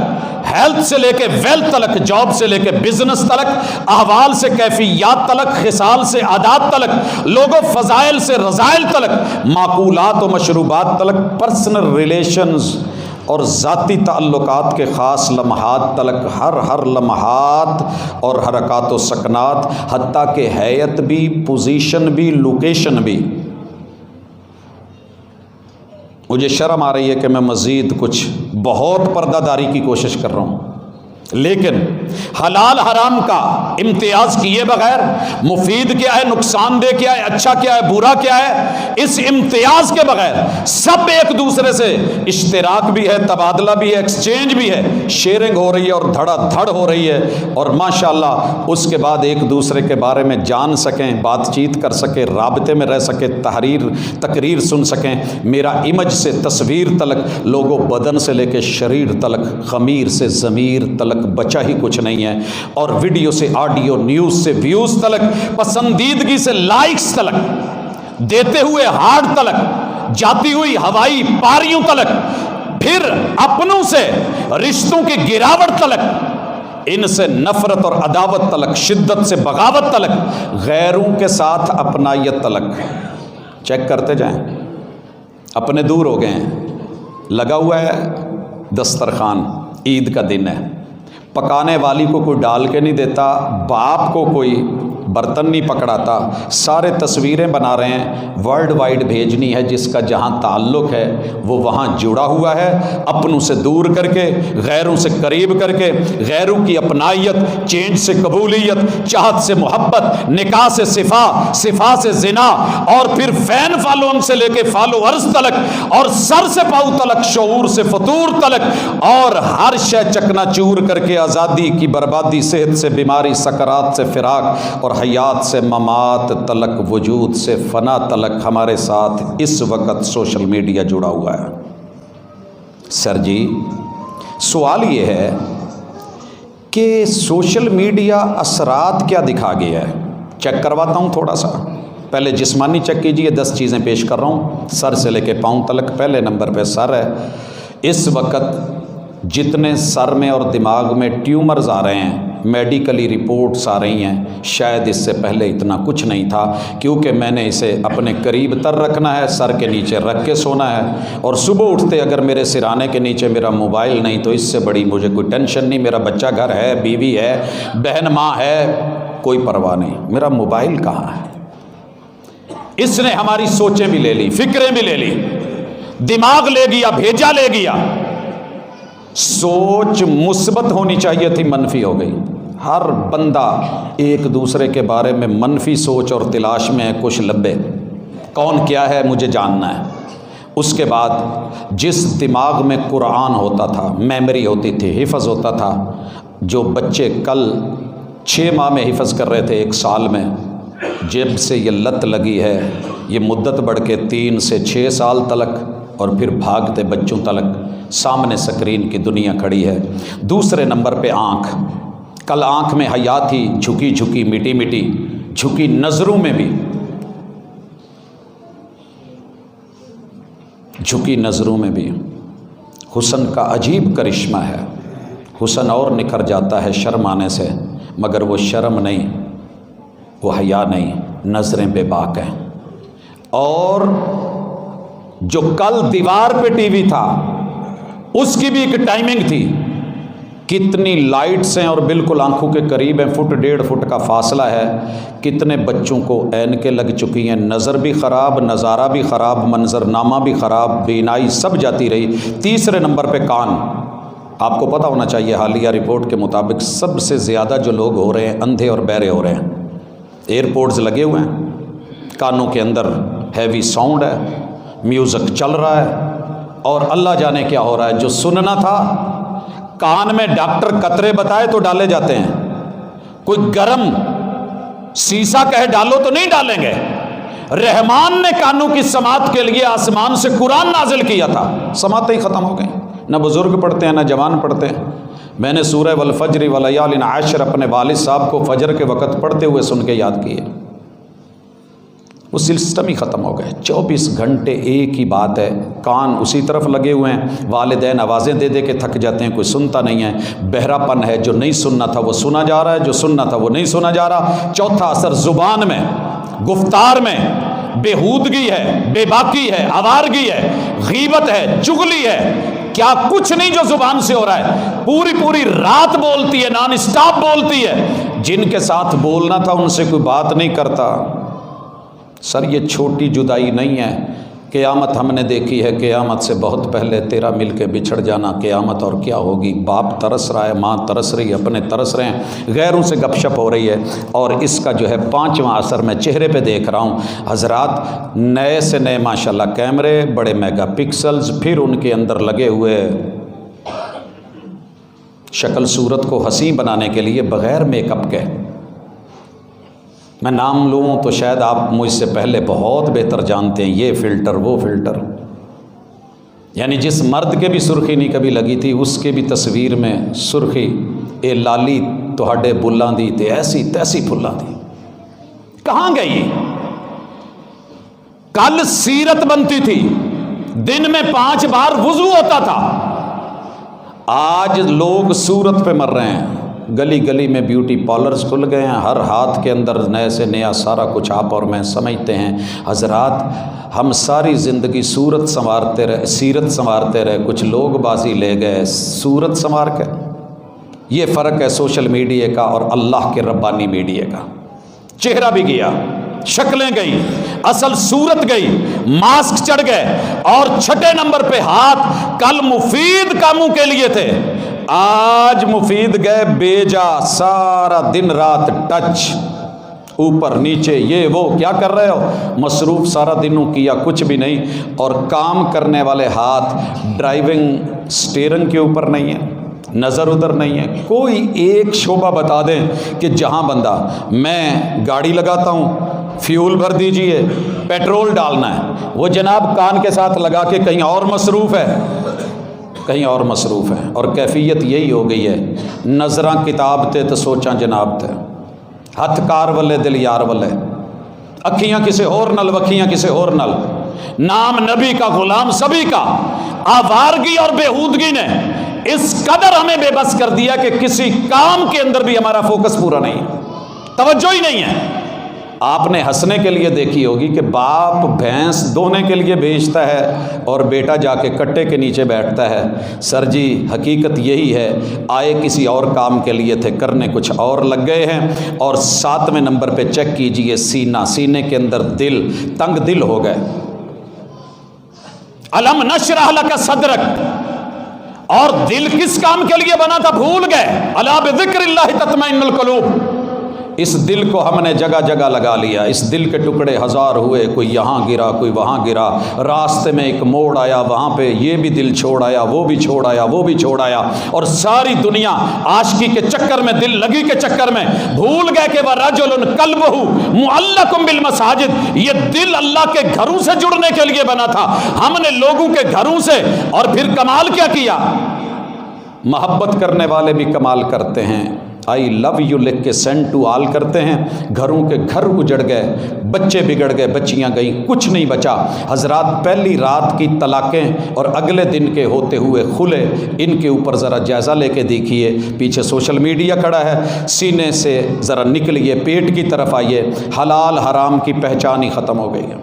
ہیلتھ سے لے کے ویلتھ تلک، جاب سے لے کے بزنس تلک، احوال سے کیفیات تلک، خصال سے عادات تلک، لوگ و فضائل سے رذائل تلک، معقولات و مشروبات تلک، پرسنل ریلیشنز اور ذاتی تعلقات کے خاص لمحات تلک، ہر لمحات اور حرکات و سکنات، حتیٰ کہ ہیئت بھی، پوزیشن بھی، لوکیشن بھی۔ مجھے شرم آ رہی ہے کہ میں مزید کچھ بہت پردہ داری کی کوشش کر رہا ہوں، لیکن حلال حرام کا امتیاز کیے بغیر مفید کیا ہے، نقصان دہ کیا ہے، اچھا کیا ہے، برا کیا ہے، اس امتیاز کے بغیر سب ایک دوسرے سے اشتراک بھی ہے، تبادلہ بھی ہے، ایکسچینج بھی ہے، شیئرنگ ہو رہی ہے اور دھڑا دھڑ ہو رہی ہے، اور ماشاءاللہ اس کے بعد ایک دوسرے کے بارے میں جان سکیں، بات چیت کر سکیں، رابطے میں رہ سکیں، تقریر سن سکیں، میرا امیج سے تصویر تلک، لوگو بدن سے لے کے شریر تلک، خمیر سے ضمیر تلک بچا ہی کچھ نہیں ہے، اور ویڈیو سے آڈیو، نیوز سے ویوز تلک، پسندیدگی سے لائکس تلک، دیتے ہوئے ہارٹ تلک، جاتی ہوئی ہوائی پاریوں تلک، پھر اپنوں سے رشتوں کی گراوٹ تلک، ان سے نفرت اور عداوت تلک، شدت سے بغاوت تلک، غیروں کے ساتھ اپنائیت تلک۔ چیک کرتے جائیں، اپنے دور ہو گئے ہیں، لگا ہوا ہے دسترخوان، عید کا دن ہے، پکانے والی کو کوئی ڈال کے نہیں دیتا، باپ کو کوئی برتن نہیں پکڑاتا، سارے تصویریں بنا رہے ہیں، ورلڈ وائڈ بھیجنی ہے، جس کا جہاں تعلق ہے وہ وہاں جڑا ہوا ہے، اپنوں سے دور کر کے، غیروں سے قریب کر کے، غیروں کی اپنائیت، چینج سے قبولیت، چاہت سے محبت، نکاح سے صفا سے زنا، اور پھر فین فالون سے لے کے فالوورز تلک، اور سر سے پاؤں تلک، شعور سے فطور تلک، اور ہر شے چکنا چور کر کے، آزادی کی بربادی، صحت سے بیماری، سکرات سے فراق، اور حیات سے ممات تلک، وجود سے فنا تلک ہمارے ساتھ اس وقت سوشل میڈیا جڑا ہوا ہے۔ سر جی، سوال یہ ہے کہ سوشل میڈیا اثرات کیا دکھا گیا ہے؟ چیک کرواتا ہوں تھوڑا سا، پہلے جسمانی چیک کیجئے، 10 چیزیں پیش کر رہا ہوں، سر سے لے کے پاؤں تلک۔ پہلے نمبر پہ سر ہے۔ اس وقت جتنے سر میں اور دماغ میں ٹیومرز آ رہے ہیں، میڈیکلی رپورٹس آ رہی ہیں، شاید اس سے پہلے اتنا کچھ نہیں تھا، کیونکہ میں نے اسے اپنے قریب تر رکھنا ہے، سر کے نیچے رکھ کے سونا ہے، اور صبح اٹھتے اگر میرے سرانے کے نیچے میرا موبائل نہیں تو اس سے بڑی مجھے کوئی ٹینشن نہیں۔ میرا بچہ گھر ہے، بیوی ہے، بہن ماں ہے، کوئی پرواہ نہیں، میرا موبائل کہاں ہے؟ اس نے ہماری سوچیں بھی لے لی، فکریں بھی لے لی، دماغ لے گیا، بھیجا لے گیا۔ سوچ مثبت ہونی چاہیے تھی، منفی ہو گئی۔ ہر بندہ ایک دوسرے کے بارے میں منفی سوچ اور تلاش میں ہے، کچھ لبے کون کیا ہے مجھے جاننا ہے۔ اس کے بعد جس دماغ میں قرآن ہوتا تھا، میموری ہوتی تھی، حفظ ہوتا تھا، جو بچے کل 6 ماہ میں حفظ کر رہے تھے 1 سال میں، جب سے یہ لت لگی ہے یہ مدت بڑھ کے 3 سے 6 سال تلک، اور پھر بھاگتے بچوں تلک سامنے سکرین کی دنیا کھڑی ہے۔ دوسرے نمبر پہ آنکھ، کل آنکھ میں حیا تھی، جھکی جھکی، میٹی میٹی، جھکی نظروں میں بھی، جھکی نظروں میں بھی۔ حسن کا عجیب کرشمہ ہے، حسن اور نکھر جاتا ہے شرم آنے سے، مگر وہ شرم نہیں، وہ حیا نہیں، نظریں بے باک ہیں۔ اور جو کل دیوار پہ ٹی وی تھا اس کی بھی ایک ٹائمنگ تھی، کتنی لائٹس ہیں اور بالکل آنکھوں کے قریب ہیں، 1.5 فٹ کا فاصلہ ہے، کتنے بچوں کو اینکیں لگ چکی ہیں، نظر بھی خراب، نظارہ بھی خراب، منظرنامہ بھی خراب، بینائی سب جاتی رہی۔ تیسرے نمبر پہ کان۔ آپ کو پتہ ہونا چاہیے حالیہ رپورٹ کے مطابق سب سے زیادہ جو لوگ ہو رہے ہیں اندھے اور بہرے ہو رہے ہیں۔ ایئرپوڈز لگے ہوئے ہیں، کانوں کے اندر ہیوی ساؤنڈ ہے، میوزک چل رہا ہے، اور اللہ جانے کیا ہو رہا ہے۔ جو سننا تھا، کان میں ڈاکٹر قطرے بتائے تو ڈالے جاتے ہیں، کوئی گرم سیسا کہے ڈالو تو نہیں ڈالیں گے۔ رحمان نے کانوں کی سماعت کے لیے آسمان سے قرآن نازل کیا تھا، سماعتیں ہی ختم ہو گئیں، نہ بزرگ پڑھتے ہیں نہ جوان پڑھتے ہیں۔ میں نے سورہ والفجر ولیال عشر اپنے والد صاحب کو فجر کے وقت پڑھتے ہوئے سن کے یاد کیے، وہ سسٹم ہی ختم ہو گئے۔ 24 گھنٹے ایک ہی بات ہے، کان اسی طرف لگے ہوئے ہیں، والدین آوازیں دے دے کے تھک جاتے ہیں، کوئی سنتا نہیں ہے۔ بہرا پن ہے، جو نہیں سننا تھا وہ سنا جا رہا ہے، جو سننا تھا وہ نہیں سنا جا رہا۔ چوتھا اثر زبان میں، گفتار میں بےہودگی ہے، بے باکی ہے، آوارگی ہے، غیبت ہے، چغلی ہے، کیا کچھ نہیں جو زبان سے ہو رہا ہے۔ پوری رات بولتی ہے، نان اسٹاپ بولتی ہے، جن کے ساتھ بولنا تھا ان سے کوئی بات نہیں کرتا۔ سر یہ چھوٹی جدائی نہیں ہے، قیامت ہم نے دیکھی ہے، قیامت سے بہت پہلے تیرا مل کے بچھڑ جانا، قیامت اور کیا ہوگی۔ باپ ترس رہا ہے، ماں ترس رہی ہے، اپنے ترس رہے ہیں، غیروں سے گپ شپ ہو رہی ہے۔ اور اس کا جو ہے 5واں اثر میں چہرے پہ دیکھ رہا ہوں، حضرات نئے سے نئے ماشاءاللہ کیمرے، بڑے میگا پکسلز، پھر ان کے اندر لگے ہوئے شکل صورت کو حسین بنانے کے لیے بغیر میک اپ کے۔ میں نام لوں تو شاید آپ مجھ سے پہلے بہت بہتر جانتے ہیں، یہ فلٹر وہ فلٹر، یعنی جس مرد کے بھی سرخی نہیں کبھی لگی تھی اس کے بھی تصویر میں سرخی، اے لالی تہاڈے بلاں دی تے ایسی تیسی پھلاں دی۔ کہاں گئی؟ کل سیرت بنتی تھی، دن میں 5 بار وضو ہوتا تھا، آج لوگ صورت پہ مر رہے ہیں۔ گلی گلی میں بیوٹی پارلرز کھل گئے ہیں، ہر ہاتھ کے اندر نئے سے نیا سارا کچھ آپ اور میں سمجھتے ہیں۔ حضرات ہم ساری زندگی صورت سنوارتے رہے، سیرت سنوارتے رہے، کچھ لوگ بازی لے گئے صورت سنوار کے۔ یہ فرق ہے سوشل میڈیا کا اور اللہ کے ربانی میڈیا کا۔ چہرہ بھی گیا، شکلیں گئی، اصل صورت گئی، ماسک چڑھ گئے، اور 6 نمبر پہ ہاتھ کل مفید کاموں کے لیے تھے، آج مفید گئے بیجا، سارا دن رات ٹچ، اوپر نیچے یہ وہ کیا کر رہے ہو، مصروف سارا دنوں کیا کچھ بھی نہیں، اور کام کرنے والے ہاتھ ڈرائیونگ سٹیئرنگ کے اوپر نہیں ہے، نظر ادھر نہیں ہے۔ کوئی ایک شعبہ بتا دیں کہ جہاں بندہ میں گاڑی لگاتا ہوں، فیول بھر دیجئے، پیٹرول ڈالنا ہے، وہ جناب کان کے ساتھ لگا کے کہیں اور مصروف ہے، کہیں اور مصروف ہے۔ اور کیفیت یہی ہو گئی ہے، نظراں کتاب تے تو سوچاں جناب تے، ہتھ کار والے دل یار والے، اکھیاں کسے اور نل وکھیاں کسے اور نل، نام نبی کا غلام سبھی کا۔ آوارگی اور بےہودگی نے اس قدر ہمیں بے بس کر دیا کہ کسی کام کے اندر بھی ہمارا فوکس پورا نہیں ہے، توجہ ہی نہیں ہے۔ آپ نے ہنسنے کے لیے دیکھی ہوگی کہ باپ بھینس دونے کے لیے بھیجتا ہے اور بیٹا جا کے کٹے کے نیچے بیٹھتا ہے۔ سر جی حقیقت یہی ہے، آئے کسی اور کام کے لیے تھے، کرنے کچھ اور لگ گئے ہیں۔ اور 7ویں نمبر پہ چیک کیجئے سینہ، سینے کے اندر دل، تنگ دل ہو گئے۔ الم نشرح لک صدرک، اور دل کس کام کے لیے بنا تھا بھول گئے۔ الا بذکر اللہ تطمئن القلوب، اس دل کو ہم نے جگہ جگہ لگا لیا، اس دل کے ٹکڑے ہزار ہوئے، کوئی یہاں گرا کوئی وہاں گرا، راستے میں ایک موڑ آیا وہاں پہ یہ بھی دل چھوڑ آیا، وہ بھی چھوڑ آیا، وہ بھی چھوڑ آیا، اور ساری دنیا عاشقی کے چکر میں، دل لگی کے چکر میں بھول گئے کہ وَرَجُلٌ قَلْبُهُ مُعَلَّقٌ بِالْمَسَاجِدِ، یہ دل اللہ کے گھروں سے جڑنے کے لیے بنا تھا، ہم نے لوگوں کے گھروں سے۔ اور پھر کمال کیا کیا؟ محبت کرنے والے بھی کمال کرتے ہیں، آئی لو یو لکھ کے سینڈ ٹو آل کرتے ہیں، گھروں کے گھر اجڑ گئے، بچے بگڑ گئے، بچیاں گئیں، کچھ نہیں بچا۔ حضرات پہلی رات کی طلاقیں اور اگلے دن کے ہوتے ہوئے خلے، ان کے اوپر ذرا جائزہ لے کے دیکھیے۔ پیچھے سوشل میڈیا کھڑا ہے، سینے سے ذرا نکلیے، پیٹ کی طرف آئیے، حلال حرام کی پہچان ہی ختم ہو گئی ہے۔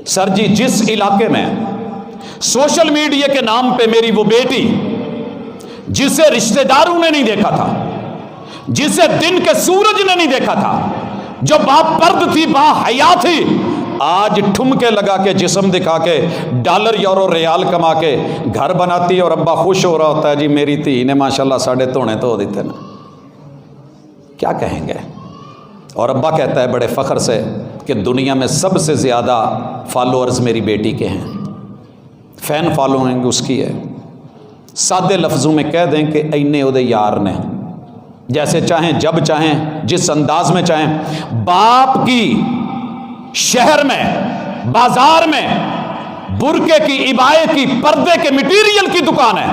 سر جی جس علاقے میں سوشل میڈیا کے نام پہ میری وہ بیٹی، جسے رشتہ داروں نے نہیں دیکھا تھا، جسے دن کے سورج نے نہیں دیکھا تھا، جو باپرد تھی، باحیا تھی، آج ٹھمکے لگا کے، جسم دکھا کے، ڈالر یورو ریال کما کے گھر بناتی ہے، اور ابا خوش ہو رہا ہوتا ہے، جی میری تھی نے ماشاءاللہ 3.5 تو دیتے نا، کیا کہیں گے؟ اور ابا کہتا ہے بڑے فخر سے کہ دنیا میں سب سے زیادہ فالوورز میری بیٹی کے ہیں، فین فالوئنگ اس کی ہے۔ سادے لفظوں میں کہہ دیں کہ اینے او دے یار نے، جیسے چاہیں، جب چاہیں، جس انداز میں چاہیں۔ باپ کی شہر میں، بازار میں برقعے کی، عبائے کی، پردے کے مٹیریل کی دکان ہے،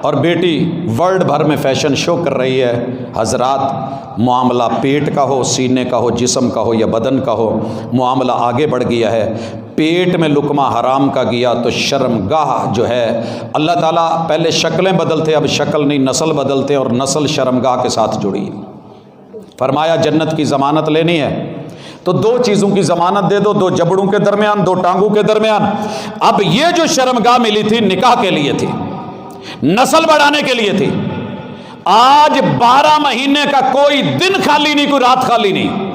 اور بیٹی ورلڈ بھر میں فیشن شو کر رہی ہے۔ حضرات معاملہ پیٹ کا ہو، سینے کا ہو، جسم کا ہو یا بدن کا ہو، معاملہ آگے بڑھ گیا ہے۔ پیٹ میں لقمہ حرام کا گیا تو شرمگاہ جو ہے، اللہ تعالیٰ پہلے شکلیں بدلتے، اب شکل نہیں نسل بدلتے، اور نسل شرمگاہ کے ساتھ جڑی۔ فرمایا جنت کی ضمانت لینی ہے تو 2 چیزوں کی ضمانت دے دو، 2 جبڑوں کے درمیان، 2 ٹانگوں کے درمیان۔ اب یہ جو شرمگاہ ملی تھی نکاح کے لیے تھی، نسل بڑھانے کے لیے تھی، آج 12 مہینے کا کوئی دن خالی نہیں، کوئی رات خالی نہیں،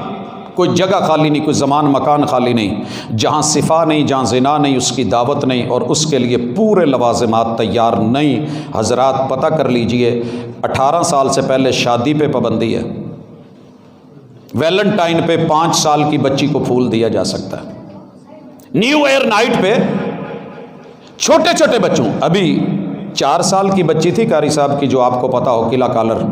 کوئی جگہ خالی نہیں، کوئی زمان مکان خالی نہیں، جہاں صفا نہیں، جہاں زنا نہیں، اس کی دعوت نہیں، اور اس کے لیے پورے لوازمات تیار نہیں۔ حضرات پتہ کر لیجئے، 18 سال سے پہلے شادی پہ پابندی ہے، ویلنٹائن پہ 5 سال کی بچی کو پھول دیا جا سکتا ہے، نیو ایئر نائٹ پہ چھوٹے چھوٹے بچوں، ابھی 4 سال کی بچی تھی قاری صاحب کی، جو آپ کو پتا ہو، قلعہ کالر،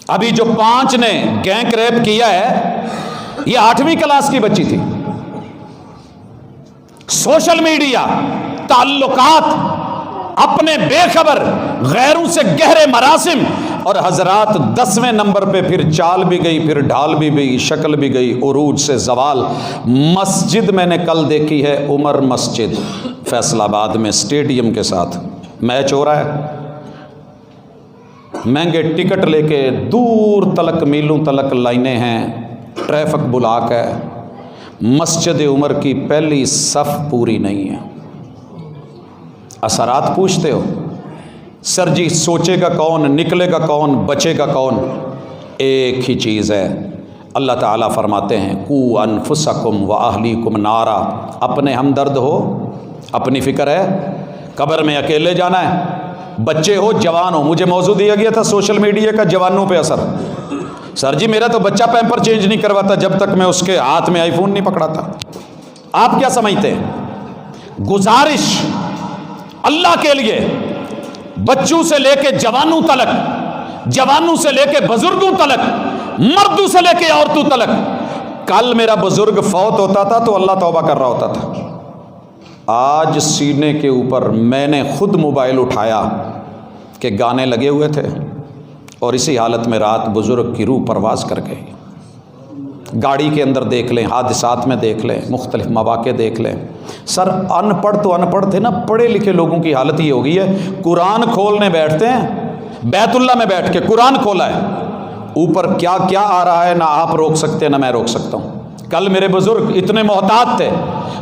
ابھی جو 5 نے گینگ ریپ کیا ہے یہ 8ویں کلاس کی بچی تھی۔ سوشل میڈیا، تعلقات، اپنے بے خبر، غیروں سے گہرے مراسم، اور حضرات 10ویں نمبر پہ پھر چال بھی گئی، پھر ڈھال بھی گئی، شکل بھی گئی، عروج سے زوال۔ مسجد میں نے کل دیکھی ہے، عمر مسجد فیصل آباد میں اسٹیڈیم کے ساتھ میچ ہو رہا ہے، مہنگے ٹکٹ لے کے دور تلک، میلوں تلک لائنیں ہیں، ٹریفک بلاک ہے، مسجد عمر کی پہلی صف پوری نہیں ہے۔ اثرات پوچھتے ہو؟ سر جی سوچے گا کون، نکلے گا کون، بچے گا کون؟ ایک ہی چیز ہے، اللہ تعالیٰ فرماتے ہیں قُوا انفسکم واہلیکم نارا، اپنے ہمدرد ہو، اپنی فکر ہے، قبر میں اکیلے جانا ہے، بچے ہو، جوان ہو۔ مجھے موضوع دیا گیا تھا سوشل میڈیا کا جوانوں پہ اثر۔ سر جی میرا تو بچہ پیمپر چینج نہیں کرواتا جب تک میں اس کے ہاتھ میں آئی فون نہیں پکڑاتا۔ آپ کیا سمجھتے ہیں؟ گزارش اللہ کے لیے، بچوں سے لے کے جوانوں تلک، جوانوں سے لے کے بزرگوں تلک، مردوں سے لے کے عورتوں تلک، کل میرا بزرگ فوت ہوتا تھا تو اللہ توبہ کر رہا ہوتا تھا، آج سینے کے اوپر میں نے خود موبائل اٹھایا کہ گانے لگے ہوئے تھے، اور اسی حالت میں رات بزرگ کی روح پرواز کر گئی۔ گاڑی کے اندر دیکھ لیں، حادثات میں دیکھ لیں، مختلف مواقع دیکھ لیں۔ سر ان پڑھ تو ان پڑھ تھے نا، پڑھے لکھے لوگوں کی حالت یہ ہو گئی ہے، قرآن کھولنے بیٹھتے ہیں، بیت اللہ میں بیٹھ کے قرآن کھولا ہے، اوپر کیا کیا آ رہا ہے، نہ آپ روک سکتے نہ میں روک سکتا ہوں۔ کل میرے بزرگ اتنے محتاط تھے،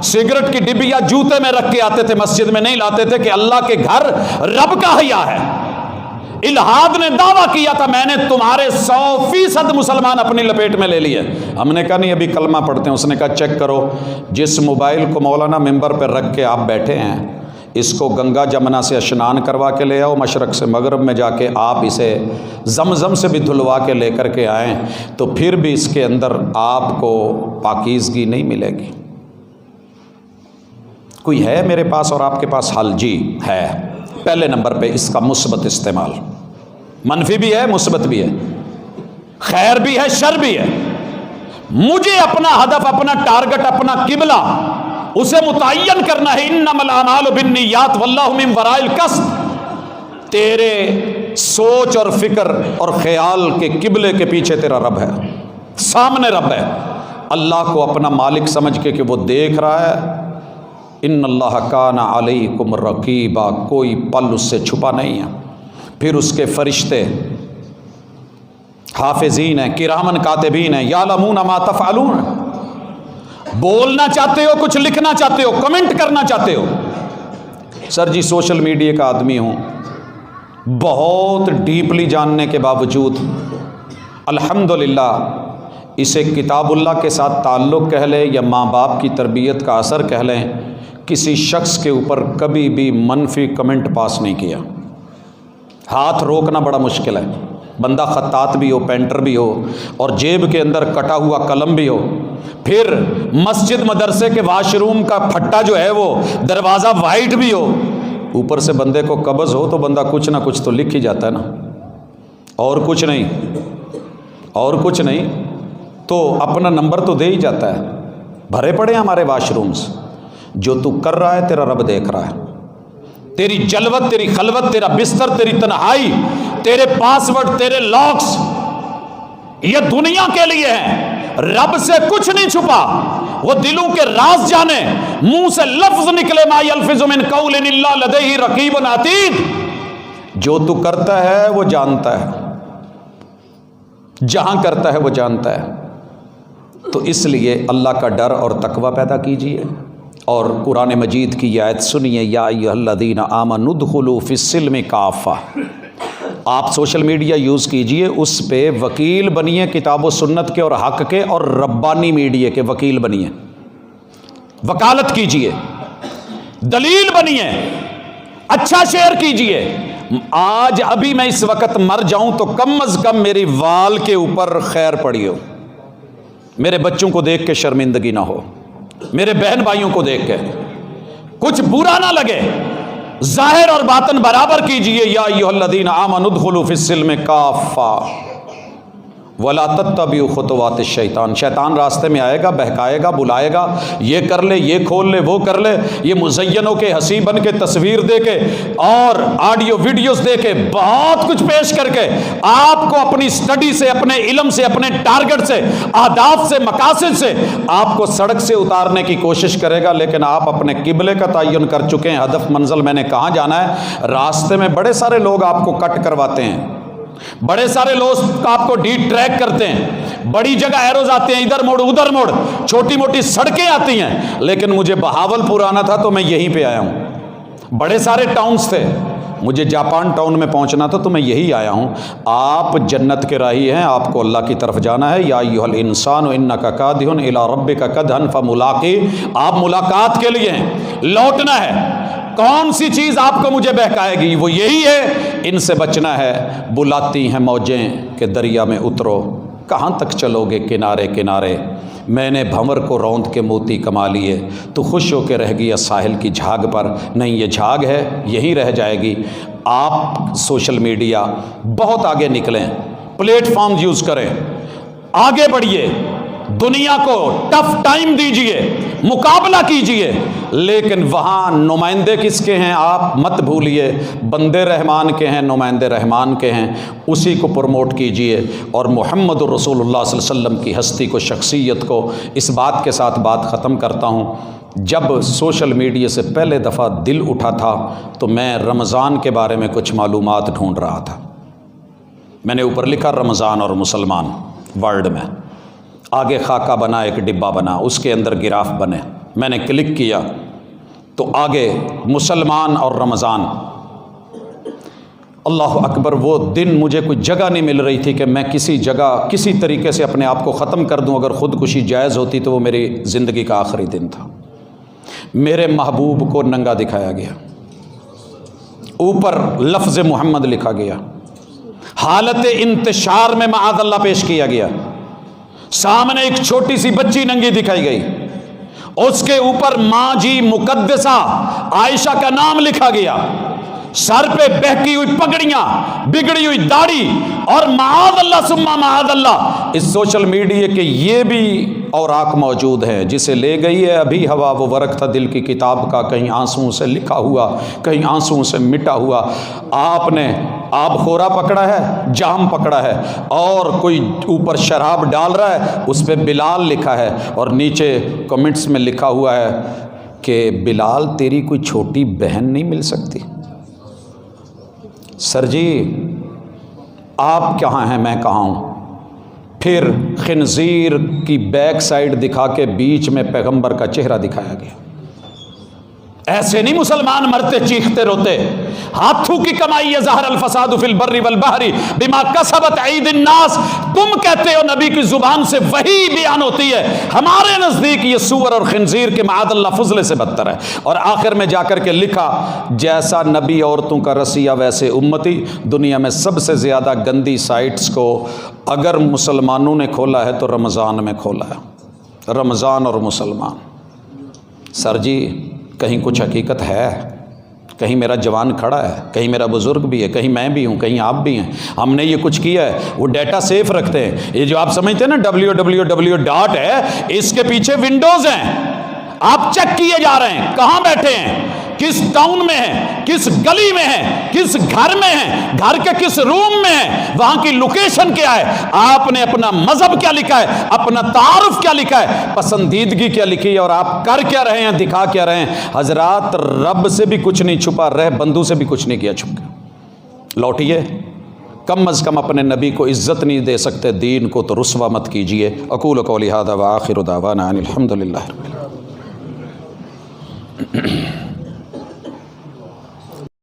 سگریٹ کی ڈبیا جوتے میں رکھ کے آتے تھے، مسجد میں نہیں لاتے تھے کہ اللہ کے گھر رب کا حیا ہے۔ الہاد نے دعویٰ کیا تھا میں نے تمہارے 100% مسلمان اپنی لپیٹ میں لے لیے۔ ہم نے کہا نہیں ابھی کلمہ پڑھتے ہیں۔ اس نے کہا چیک کرو، جس موبائل کو مولانا ممبر پہ رکھ کے آپ بیٹھے ہیں، اس کو گنگا جمنا سے اشنان کروا کے لے آؤ، مشرق سے مغرب میں جا کے آپ اسے زمزم سے بھی دھلوا کے لے کر کے آئیں، تو پھر بھی اس کے اندر آپ کو پاکیزگی نہیں ملے گی۔ کوئی ہے میرے پاس اور آپ کے پاس حل؟ جی ہے۔ پہلے نمبر پہ اس کا مثبت استعمال، منفی بھی ہے مثبت بھی ہے، خیر بھی ہے شر بھی ہے۔ مجھے اپنا ہدف، اپنا ٹارگٹ، اپنا قبلہ اسے متعین کرنا ہے۔ انما الاعمال بالنیات واللہ من وراء القصد۔ تیرے سوچ اور فکر اور خیال کے قبلے کے پیچھے تیرا رب ہے، سامنے رب ہے۔ اللہ کو اپنا مالک سمجھ کے کہ وہ دیکھ رہا ہے۔ ان اللہ کان علیکم رقیبا، کوئی پل اس سے چھپا نہیں ہے۔ پھر اس کے فرشتے حافظین ہیں، کرامن کاتبین ہیں، یعلمون ما تفعلون۔ بولنا چاہتے ہو، کچھ لکھنا چاہتے ہو، کمنٹ کرنا چاہتے ہو۔ سر جی سوشل میڈیا کا آدمی ہوں، بہت ڈیپلی جاننے کے باوجود الحمدللہ اسے کتاب اللہ کے ساتھ تعلق کہہ لیں یا ماں باپ کی تربیت کا اثر کہہ لیں، کسی شخص کے اوپر کبھی بھی منفی کمنٹ پاس نہیں کیا۔ ہاتھ روکنا بڑا مشکل ہے، بندہ خطاط بھی ہو، پینٹر بھی ہو، اور جیب کے اندر کٹا ہوا قلم بھی ہو، پھر مسجد مدرسے کے واش روم کا پھٹا جو ہے وہ دروازہ وائٹ بھی ہو، اوپر سے بندے کو قبض ہو تو بندہ کچھ نہ کچھ تو لکھ ہی جاتا ہے نا، اور کچھ نہیں تو اپنا نمبر تو دے ہی جاتا ہے۔ بھرے پڑے ہیں ہمارے واش رومز۔ جو تو کر رہا ہے تیرا رب دیکھ رہا ہے، تیری جلوت، تیری خلوت، تیرا بستر، تیری تنہائی، تیرے پاسورڈ، تیرے لاکس، یہ دنیا کے لیے ہیں، رب سے کچھ نہیں چھپا۔ وہ دلوں کے راز جانے، منہ سے لفظ نکلے، ما یلفظ من قول الا لدیہ رقیب عتید۔ جو تو کرتا ہے وہ جانتا ہے، جہاں کرتا ہے وہ جانتا ہے۔ تو اس لیے اللہ کا ڈر اور تقوی پیدا کیجیے، اور قرآن مجید کی یہ آیت سنیے، یا ایھا الذین آمنوا ادخلوا فی السلم کافہ۔ آپ سوشل میڈیا یوز کیجئے، اس پہ وکیل بنیے کتاب و سنت کے اور حق کے، اور ربانی میڈیا کے وکیل بنیے، وکالت کیجئے، دلیل بنیے، اچھا شیئر کیجئے۔ آج ابھی میں اس وقت مر جاؤں تو کم از کم میری وال کے اوپر خیر پڑی ہو، میرے بچوں کو دیکھ کے شرمندگی نہ ہو، میرے بہن بھائیوں کو دیکھ کے کچھ برا نہ لگے۔ ظاہر اور باطن برابر کیجئے۔ یا ایھا الذین آمنوا ادخلوا فی السلم کافہ ولا تتبعوا خطوات الشیطان۔ شیطان راستے میں آئے گا، بہکائے گا، بلائے گا، یہ کر لے، یہ کھول لے، وہ کر لے، یہ مزینوں کے حسی بن کے تصویر دے کے اور آڈیو ویڈیوز دے کے بہت کچھ پیش کر کے آپ کو اپنی سٹڈی سے، اپنے علم سے، اپنے ٹارگٹ سے، اہداف سے، مقاصد سے آپ کو سڑک سے اتارنے کی کوشش کرے گا۔ لیکن آپ اپنے قبلے کا تعین کر چکے ہیں، ہدف منزل میں نے کہاں جانا ہے۔ راستے میں بڑے سارے لوگ آپ کو کٹ کرواتے ہیں، بڑے سارے لوگ آپ کو ڈی ٹریک کرتے ہیں، بڑی جگہ ایروز آتے ہیں، ادھر موڑ ادھر موڑ، چھوٹی موٹی سڑکیں آتی ہیں، لیکن مجھے بہاول پور آنا تھا تو میں یہیں پہ آیا ہوں۔ بڑے سارے ٹاؤنز تھے، مجھے جاپان ٹاؤن میں پہنچنا تھا تو میں یہی آیا ہوں۔ آپ جنت کے راہی ہیں، آپ کو اللہ کی طرف جانا ہے۔ یا ایھا الانسان انک کادح الی ربک کدحا فملاقی، آپ ملاقات کے لیے ہیں، لوٹنا ہے۔ کون سی چیز آپ کو مجھے بہکائے گی؟ وہ یہی ہے، ان سے بچنا ہے۔ بلاتی ہیں موجیں کہ دریا میں اترو، کہاں تک چلو گے کنارے کنارے، میں نے بھنور کو روند کے موتی کما لیے، تو خوش ہو کے رہ گیا ساحل کی جھاگ پر، نہیں یہ جھاگ ہے یہیں رہ جائے گی۔ آپ سوشل میڈیا بہت آگے نکلیں، پلیٹ فارم یوز کریں، آگے بڑھیے، دنیا کو ٹف ٹائم دیجئے، مقابلہ کیجئے، لیکن وہاں نمائندے کس کے ہیں آپ مت بھولیے، بندے رحمان کے ہیں، نمائندے رحمان کے ہیں، اسی کو پروموٹ کیجئے۔ اور محمد الرسول اللہ صلی اللہ علیہ وسلم کی ہستی کو، شخصیت کو، اس بات کے ساتھ بات ختم کرتا ہوں، جب سوشل میڈیا سے پہلے دفعہ دل اٹھا تھا تو میں رمضان کے بارے میں کچھ معلومات ڈھونڈ رہا تھا۔ میں نے اوپر لکھا رمضان اور مسلمان ورڈ میں، آگے خاکہ بنا، ایک ڈبہ بنا، اس کے اندر گراف بنے، میں نے کلک کیا تو آگے مسلمان اور رمضان۔ اللہ اکبر، وہ دن مجھے کوئی جگہ نہیں مل رہی تھی کہ میں کسی جگہ کسی طریقے سے اپنے آپ کو ختم کر دوں، اگر خودکشی جائز ہوتی تو وہ میری زندگی کا آخری دن تھا۔ میرے محبوب کو ننگا دکھایا گیا، اوپر لفظ محمد لکھا گیا، حالت انتشار میں معاذ اللہ پیش کیا گیا، سامنے ایک چھوٹی سی بچی ننگی دکھائی گئی، اس کے اوپر ماں جی مقدسہ عائشہ کا نام لکھا گیا، سر پہ بہکی ہوئی پگڑیاں، بگڑی ہوئی داڑھی، اور معاذ اللہ ثم معاذ اللہ اس سوشل میڈیا کے یہ بھی اوراق موجود ہیں، جسے لے گئی ہے ابھی ہوا، وہ ورق تھا دل کی کتاب کا، کہیں آنسوؤں سے لکھا ہوا، کہیں آنسوؤں سے مٹا ہوا۔ آپ نے آب خورا پکڑا ہے، جام پکڑا ہے، اور کوئی اوپر شراب ڈال رہا ہے، اس پہ بلال لکھا ہے، اور نیچے کمنٹس میں لکھا ہوا ہے کہ بلال تیری کوئی چھوٹی بہن نہیں مل سکتی؟ سر جی آپ کہاں ہیں، میں کہاں ہوں؟ پھر خنزیر کی بیک سائڈ دکھا کے بیچ میں پیغمبر کا چہرہ دکھایا گیا۔ ایسے نہیں مسلمان مرتے چیختے روتے، ہاتھوں کی کمائی ہے، ظہر الفساد فی البر والبحر بما کسبت ایدی الناس۔ تم کہتے ہو نبی کی زبان سے وہی بیان ہوتی ہے، ہمارے نزدیک یہ سور اور خنزیر کے معاذ اللہ فضلے سے بدتر ہے۔ اور آخر میں جا کر کے لکھا، جیسا نبی عورتوں کا رسیہ ویسے امتی۔ دنیا میں سب سے زیادہ گندی سائٹس کو اگر مسلمانوں نے کھولا ہے تو رمضان میں کھولا ہے، رمضان اور مسلمان۔ سر جی کہیں کچھ حقیقت ہے، کہیں میرا جوان کھڑا ہے، کہیں میرا بزرگ بھی ہے، کہیں میں بھی ہوں، کہیں آپ بھی ہیں، ہم نے یہ کچھ کیا ہے، وہ ڈیٹا سیف رکھتے ہیں۔ یہ جو آپ سمجھتے ہیں نا www ہے، اس کے پیچھے ونڈوز ہیں، آپ چیک کیے جا رہے ہیں کہاں بیٹھے ہیں، کس ٹاؤن میں ہیں، کس گلی میں ہیں، کس گھر میں ہیں، گھر کے کس روم میں ہیں، وہاں کی لوکیشن کیا ہے، آپ نے اپنا مذہب کیا لکھا ہے، اپنا تعارف کیا لکھا ہے، پسندیدگی کیا لکھی ہے، اور آپ کر کیا رہے ہیں، دکھا کیا رہے ہیں۔ حضرات رب سے بھی کچھ نہیں چھپا، رہ بندوں سے بھی کچھ نہیں کیا چھپ کے۔ لوٹیے، کم از کم اپنے نبی کو عزت نہیں دے سکتے، دین کو تو رسوا مت کیجئے۔ اقول قولی ھذا وآخر دعوانا ان الحمد للہ رب العالمین۔